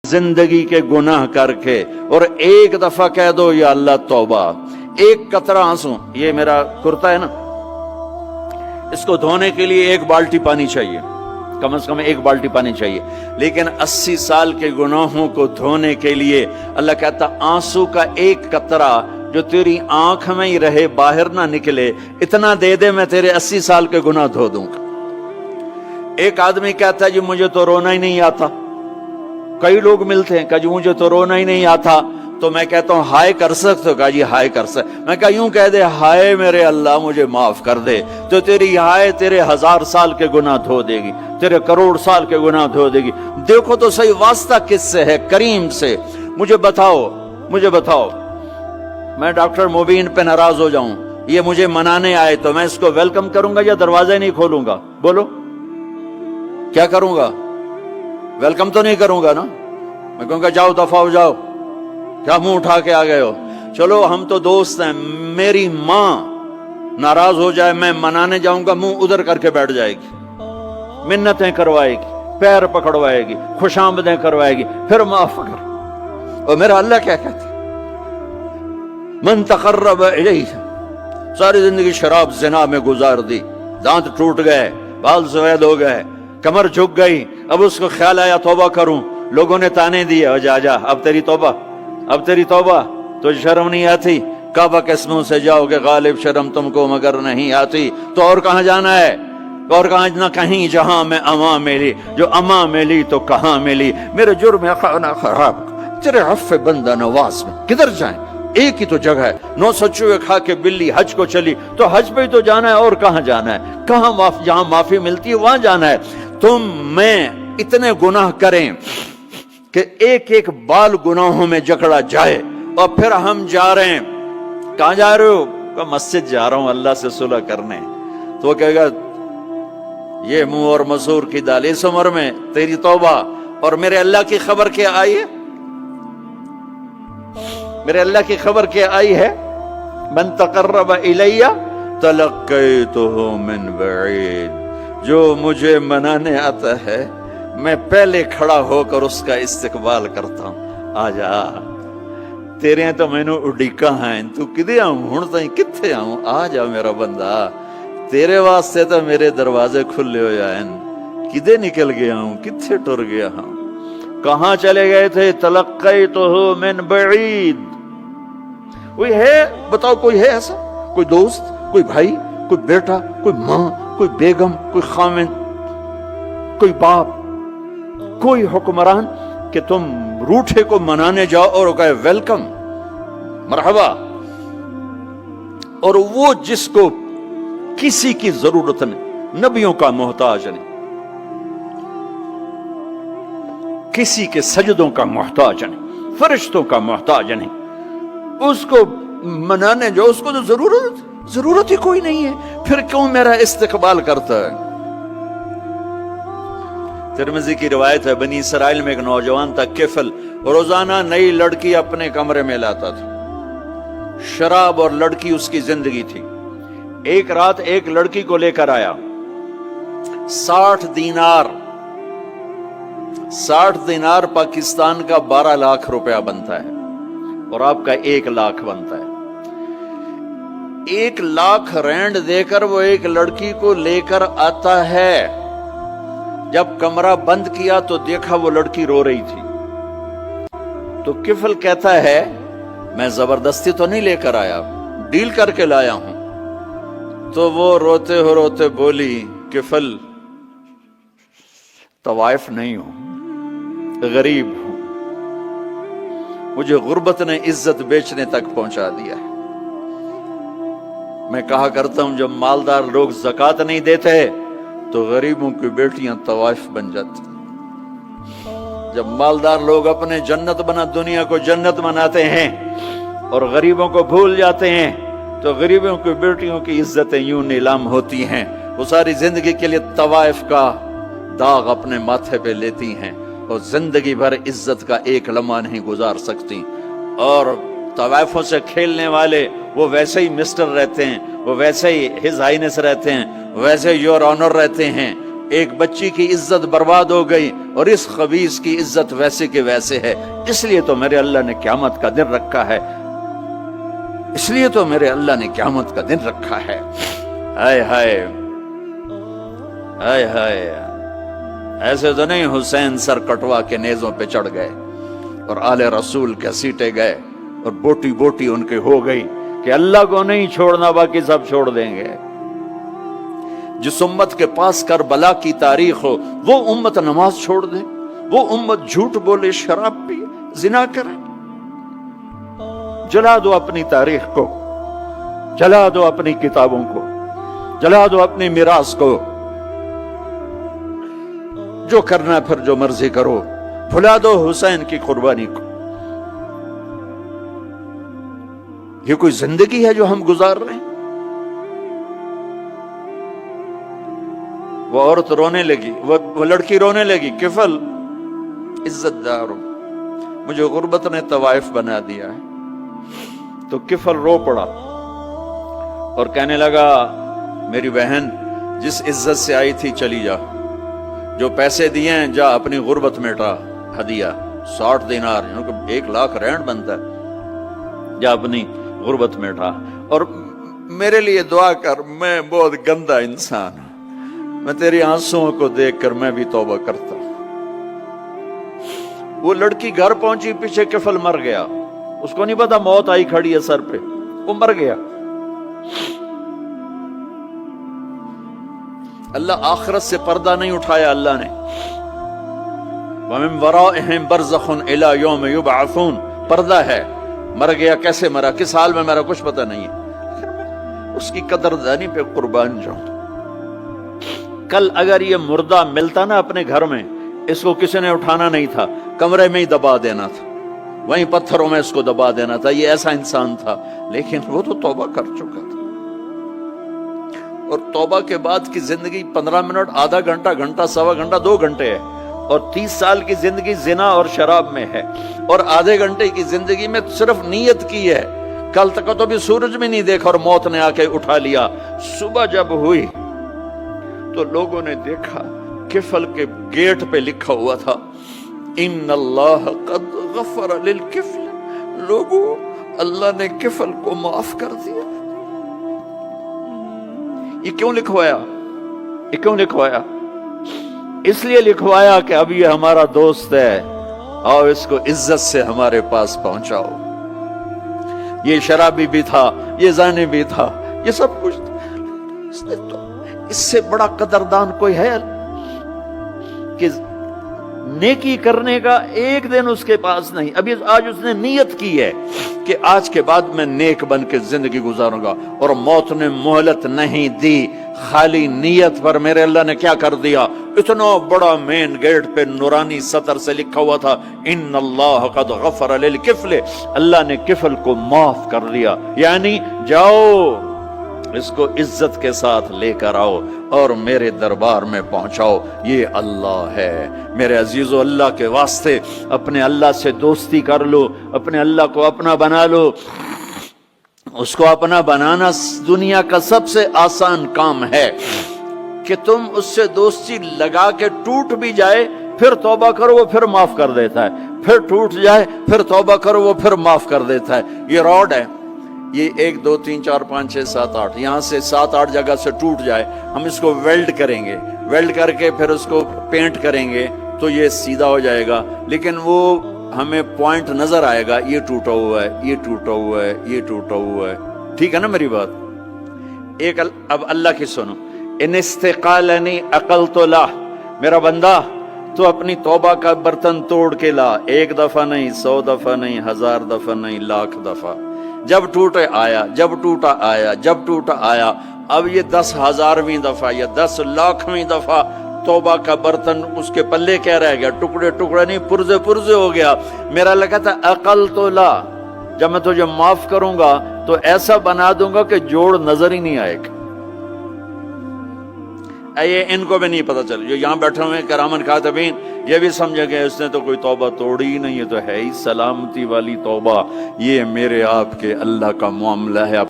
जिंदगी के गुनाह करके और एक दफा कह दो या अल्लाह तौबा, एक कतरा आंसू, ये मेरा कुर्ता है ना, इसको धोने के लिए एक बाल्टी पानी चाहिए, कम से कम एक बाल्टी पानी चाहिए, लेकिन 80 साल के गुनाहों को धोने के लिए अल्लाह कहता आंसू का एक कतरा जो तेरी आंख में ही रहे, बाहर ना निकले, इतना दे दे मैं तेरे 80 साल के गुनाह धो दूंगा। एक आदमी कहता है जी मुझे तो रोना ही नहीं आता, कई लोग मिलते हैं, कहा जी मुझे तो रोना ही नहीं आता, तो मैं कहता हूं हाय कर सकते हो? कहा जी हाय कर सकते। मैं कहा यूं कह दे हाय मेरे अल्लाह मुझे माफ कर दे, तो तेरी हाय तेरे 1000 साल के गुनाह धो देगी, तेरे करोड़ साल के गुनाह धो देगी। देखो तो सही वास्ता किससे है? करीम से। मुझे बताओ मैं डॉक्टर मुबीन पे नाराज हो जाऊं, ये मुझे मनाने आए, तो मैं इसको वेलकम करूंगा या दरवाजा नहीं खोलूंगा? बोलो क्या करूंगा? वेलकम तो नहीं करूंगा ना, मैं कहूंगा जाओ दफा हो जाओ, क्या मुंह उठा के आ गए हो? चलो हम तो दोस्त हैं, मेरी मां नाराज हो जाए, मैं मनाने जाऊंगा, मुंह उधर करके बैठ जाएगी, मिन्नतें करवाएगी, पैर पकड़वाएगी, खुशामदें करवाएगी, फिर माफ कर। और मेरा अल्लाह क्या कहता, मन तकर्रब इलैहि, सारी जिंदगी शराब जिना में गुजार दी, दांत टूट गए, बाल सफेद हो गए, कमर झुक गई, अब उसको ख्याल आया तौबा करूं, लोगों ने ताने दिए, जा अब तेरी तौबा, तो शर्म नहीं आती? काबा के मुंह से जाओगे गालिब, शर्म तुमको मगर नहीं आती, तो और कहां जाना है? और कहां ना कहीं जहां में अमा मिली, जो अमा मिली तो कहां मिली, मेरे जुर्म खाना खराब तेरे हफ्फे बंदा नवाज में किधर जाएं? एक ही तो जगह है, 900 चूहे खा के बिल्ली हज को चली, तो हज पे ही तो जाना है, और कहां जाना है? कहां जहां माफी मिलती है वहां जाना है। तुम मैं इतने गुनाह करें कि एक एक बाल गुनाहों में जकड़ा जाए, और फिर हम जा रहे हैं, कहां जा रहे हो? मस्जिद जा रहा हूं अल्लाह से सुलह करने, तो वो कहेगा ये मुंह और मसूर की दाल, इस उम्र में तेरी तौबा। और मेरे अल्लाह की खबर क्या आई है? मेरे अल्लाह की खबर क्या आई है? मन तकर्रब इलैया तलक्कैतुहु मिन बईद, जो मुझे मनाने आता है मैं पहले खड़ा होकर उसका इस्तकबाल करता हूं। आजा तेरे तो मैनू उड़ीका है, तू किदे आऊं हुण ताई, किथे आऊं? आ जा मेरा बंदा, तेरे वास्ते तो मेरे दरवाजे खुले हो जाए, किदे निकल गया हूं, किथे टुर गया हूं, कहां चले गए थे? तलक्कैतुहु मिन बईद। कोई है बताओ, कोई है ऐसा? कोई दोस्त, कोई भाई, कोई बेटा, कोई मां, कोई बेगम, कोई खामिन, कोई बाप, कोई हुक्मरान कि तुम रूठे को मनाने जाओ और कहे वेलकम मरहबा, और वो जिसको किसी की जरूरत नहीं, नबियों का मोहताज नहीं, किसी के सजदों का मोहताज नहीं, फरिश्तों का मोहताज नहीं, उसको मनाने जाओ, उसको तो जरूरत ही कोई नहीं है, फिर क्यों मेरा इस्तकबाल करता है? तिरमिज़ी की रिवायत है, बनी इसराइल में एक नौजवान था किफल, रोजाना नई लड़की अपने कमरे में लाता था, शराब और लड़की उसकी जिंदगी थी। एक रात एक लड़की को लेकर आया, 60 दिनार पाकिस्तान का 12 लाख रुपया बनता है, और आपका 1 लाख बनता है। 1 लाख रैंड देकर वो एक लड़की को लेकर आता है। जब कमरा बंद किया तो देखा वो लड़की रो रही थी, तो किफल कहता है मैं जबरदस्ती तो नहीं लेकर आया, डील करके लाया हूं। तो वो रोते बोली किफल तवाइफ नहीं हूं, गरीब हूं, मुझे गुर्बत ने इज्जत बेचने तक पहुंचा दिया है। मैं कहा करता हूं जब मालदार लोग ज़कात नहीं देते तो गरीबों की बेटियां तवाइफ बन जाती। जब मालदार लोग अपने दुनिया को जन्नत बनाते हैं और गरीबों को भूल जाते हैं, तो गरीबों की बेटियों की इज्जतें यूं नीलाम होती हैं। वो सारी जिंदगी के लिए तवाइफ का दाग अपने माथे पे लेती हैं और जिंदगी भर इज्जत का एक लम्हा नहीं गुजार सकती। और तवाइफों से खेलने वाले वो वैसे ही मिस्टर रहते हैं, वो वैसे ही हिज हाइनेस रहते हैं, वैसे योर ऑनर रहते हैं, ایک بچی کی عزت برباد ہو گئی اور اس خبیث کی عزت ویسے کے ویسے ہے، اس لیے تو میرے اللہ نے قیامت کا دن رکھا ہے، اس لیے تو میرے اللہ نے قیامت کا دن رکھا ہے۔ ہائے ہائے ہائے ہائے، ایسے تو نہیں حسین سر کٹوا کے نیزوں پہ چڑھ گئے اور آل رسول کے سیٹے گئے اور بوٹی بوٹی ان کے ہو گئی کہ اللہ کو نہیں چھوڑنا باقی سب چھوڑ دیں گے۔ جس امت کے پاس کربلا کی تاریخ ہو وہ امت نماز چھوڑ دے، وہ امت جھوٹ بولے، شراب پی، زنا کرے۔ جلا دو اپنی تاریخ کو، جلا دو اپنی کتابوں کو، جلا دو اپنی میراث کو، جو کرنا ہے پھر جو مرضی کرو، بھلا دو حسین کی قربانی کو۔ یہ کوئی زندگی ہے جو ہم گزار رہے ہیں؟ وہ عورت رونے لگی، وہ لڑکی رونے لگی، کفل عزت دار ہوں، مجھے غربت نے طوائف بنا دیا ہے۔ تو کفل رو پڑا اور کہنے لگا میری بہن جس عزت سے آئی تھی چلی جا، جو پیسے دیے ہیں جا اپنی غربت مٹا، ہدیہ 60 دینار یعنی کہ 1 لاکھ رینڈ بنتا ہے، جا اپنی غربت مٹا اور میرے لیے دعا کر، میں بہت گندا انسان ہوں، میں تیری آنسوؤں کو دیکھ کر میں بھی توبہ کرتا ہوں۔ وہ لڑکی گھر پہنچی، پیچھے کفل مر گیا، اس کو نہیں پتا موت آئی کھڑی ہے سر پہ، وہ مر گیا۔ اللہ آخرت سے پردہ نہیں اٹھایا اللہ نے۔ وَمِن وَرَائِهِمْ بَرْزَخٌ إِلَى يَوْمِ يُبْعَثُونَ، پردہ ہے، مر گیا، کیسے مرا، کس حال میں مرا، کچھ پتہ نہیں ہے، اس کی قدردانی پہ قربان جاؤں۔ کل اگر یہ مردہ ملتا نا اپنے گھر میں، اس کو کسی نے اٹھانا نہیں تھا، کمرے میں ہی دبا دینا تھا، وہیں پتھروں میں اس کو دبا دینا تھا، یہ ایسا انسان تھا، لیکن وہ تو توبہ کر چکا تھا۔ اور توبہ کے بعد کی زندگی 15 منٹ، آدھا گھنٹہ، گھنٹہ، سوا گھنٹہ، 2 گھنٹے ہے، اور 30 سال کی زندگی زنا اور شراب میں ہے، اور آدھے گھنٹے کی زندگی میں صرف نیت کی ہے۔ کل تک تو بھی سورج میں نہیں دیکھا اور موت نے آ کے اٹھا لیا۔ صبح جب ہوئی تو لوگوں نے دیکھا کفل کے گیٹ پہ لکھا ہوا تھا ان اللہ قد غفر للکفل، لوگوں اللہ نے کفل کو معاف کر دیا۔ یہ کیوں لکھوایا؟ یہ کیوں لکھوایا؟ اس لیے لکھوایا کہ اب یہ ہمارا دوست ہے، آؤ اس کو عزت سے ہمارے پاس پہنچاؤ۔ یہ شرابی بھی تھا، یہ زانی بھی تھا، یہ سب کچھ تھا۔ اس سے بڑا قدردان کوئی ہے کہ نیکی کرنے کا ایک دن اس کے پاس نہیں؟ ابھی آج اس نے نیت کی ہے کہ آج کے بعد میں نیک بن کے زندگی گزاروں گا، اور موت نے مہلت نہیں دی۔ خالی نیت پر میرے اللہ نے کیا کر دیا، اتنا بڑا مین گیٹ پہ نورانی سطر سے لکھا ہوا تھا ان اللہ قد غفر للکفل، اللہ نے کفل کو معاف کر دیا۔ یعنی جاؤ اس کو عزت کے ساتھ لے کر آؤ اور میرے دربار میں پہنچاؤ، یہ اللہ ہے۔ میرے عزیزو، اللہ کے واسطے اپنے اللہ سے دوستی کر لو، اپنے اللہ کو اپنا بنا لو۔ اس کو اپنا بنانا دنیا کا سب سے آسان کام ہے کہ تم اس سے دوستی لگا کے ٹوٹ بھی جائے پھر توبہ کرو وہ پھر معاف کر دیتا ہے، پھر ٹوٹ جائے پھر توبہ کرو وہ پھر معاف کر دیتا ہے۔ یہ راڈ ہے، یہ 1 2 3 4 5 6 7 8 یہاں سے 7 8 جگہ سے ٹوٹ جائے، ہم اس کو ویلڈ کریں گے، ویلڈ کر کے پھر اس کو پینٹ کریں گے تو یہ سیدھا ہو جائے گا، لیکن وہ ہمیں پوائنٹ نظر آئے گا، یہ ٹوٹا ہوا ہے، یہ ٹوٹا ہوا ہے، یہ ٹوٹا ہوا ہے۔ ٹھیک ہے نا میری بات؟ ایک اب اللہ کی سنو، ان استقالنی عقلت لا، میرا بندہ تو اپنی توبہ کا برتن توڑ کے لا، 1 دفعہ نہیں، 100 دفعہ نہیں، 1000 دفعہ نہیں، 1,00,000 دفعہ۔ جب ٹوٹے آیا، جب ٹوٹا آیا، جب ٹوٹا آیا، اب یہ 10,000ویں دفعہ یا 10,00,000ویں دفعہ توبہ کا برتن اس کے پلے کیا رہ گیا؟ ٹکڑے ٹکڑے نہیں، پرزے پرزے ہو گیا۔ میرا لگا تھا عقل تو لا، جب میں تجھے معاف کروں گا تو ایسا بنا دوں گا کہ جوڑ نظر ہی نہیں آئے گا۔ یہ ان کو بھی نہیں پتا چل، جو یہاں بیٹھے ہوئے کرامن کاتبین یہ بھی سمجھے گئے اس نے تو کوئی توبہ توڑی ہی نہیں، یہ تو ہے ہی سلامتی والی توبہ۔ یہ میرے آپ کے اللہ کا معاملہ ہے۔